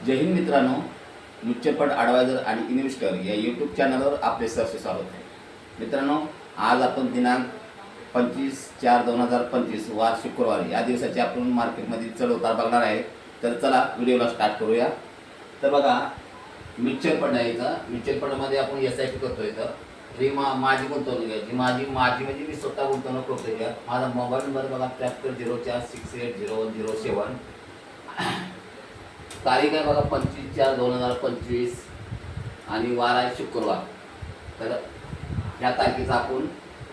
जय हिंद मित्रांनो, mutual fund adviser आणि investor या यूट्यूब चॅनलवर आपले सहर्ष स्वागत आहे. मित्रांनो, आज आपण दिनांक 25/4/2025 वार शुक्रवार या दिवसाची आपण मार्केटमध्ये चढ उतार बघणार आहे. तर चला व्हिडिओला स्टार्ट करूया. तर बघा, म्युच्युअल फंड आहे. इथं म्युच्युअल फंडमध्ये आपण SIP करतो. इथं ही माझी गुंतवणूक आहे. माझी म्हणजे मी स्वतः गुंतवणूक करतो. माझा मोबाईल नंबर बघा 7304680107. तारीख आहे बघा 25/4/2025 आणि वार आहे शुक्रवार. तर ह्या तारखेचं आपण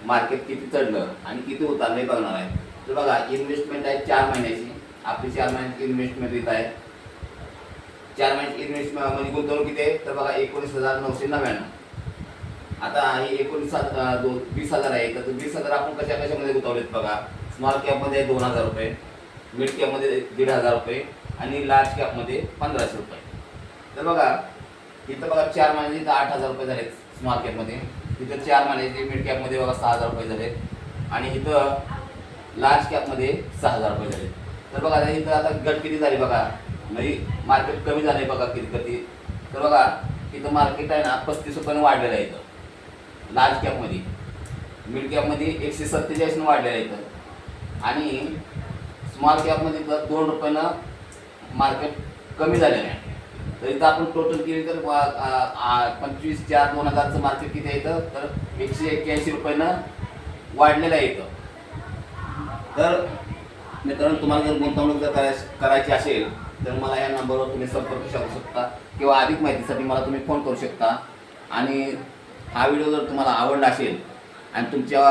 मार्केट किती चढलं आणि किती उतरलं बघणार आहे. तर बघा, इन्व्हेस्टमेंट आहे 4 महिन्याची. आपली 4 महिन्याची इन्व्हेस्टमेंट येत आहे. 4 महिन्याची इन्व्हेस्टमेंट म्हणजे गुंतवणूक किती आहे तर बघा 19,999. आता ही 20,000 आहे. तर 20,000 आपण कशामध्ये गुंतवलेत बघा. स्मॉल कॅपमध्ये 2,000 रुपये, मिड कॅपमध्ये 1,500 रुपये आणि लार्ज कॅपमध्ये 1,500 रुपये. तर बघा इथं बघा 4 महिन्याचे इथं 8,000 रुपये झालेत स्मॉल कॅपमध्ये. इथं 4 महिन्याचे मिड कॅपमध्ये बघा 6,000 रुपये झालेत आणि इथं लार्ज कॅपमध्ये 6,000 रुपये झाले. तर बघा इथं आता गट किती झाली बघा, म्हणजे मार्केट कमी झालं आहे बघा किती. तर बघा इथं मार्केट आहे ना 35 रुपयानं वाढलेलं आहे इथं लार्ज कॅपमध्ये. मिड कॅपमध्ये 147 वाढलेलं आहे इथं आणि स्मॉल कॅपमध्ये तर 2 रुपयानं मार्केट कमी झालेलं आहे. तर इथं आपण टोटल केली तर 25/4/2000चं मार्केट किती आहे इथं तर 181 रुपयानं वाढलेलं आहे इथं. तर मित्रांनो, तुम्हाला जर गुंतवणूक जर करायची असेल तर मला या नंबरवर तुम्ही संपर्क साधू शकता किंवा अधिक माहितीसाठी मला तुम्ही फोन करू शकता. आणि हा व्हिडिओ जर तुम्हाला आवडला असेल आणि तुमच्या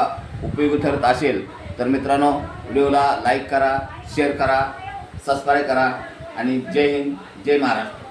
उपयोगी ठरत असेल तर मित्रांनो, व्हिडिओला लाईक करा, शेअर करा, सबस्क्राईब करा आणि जय हिंद, जय महाराष्ट्र.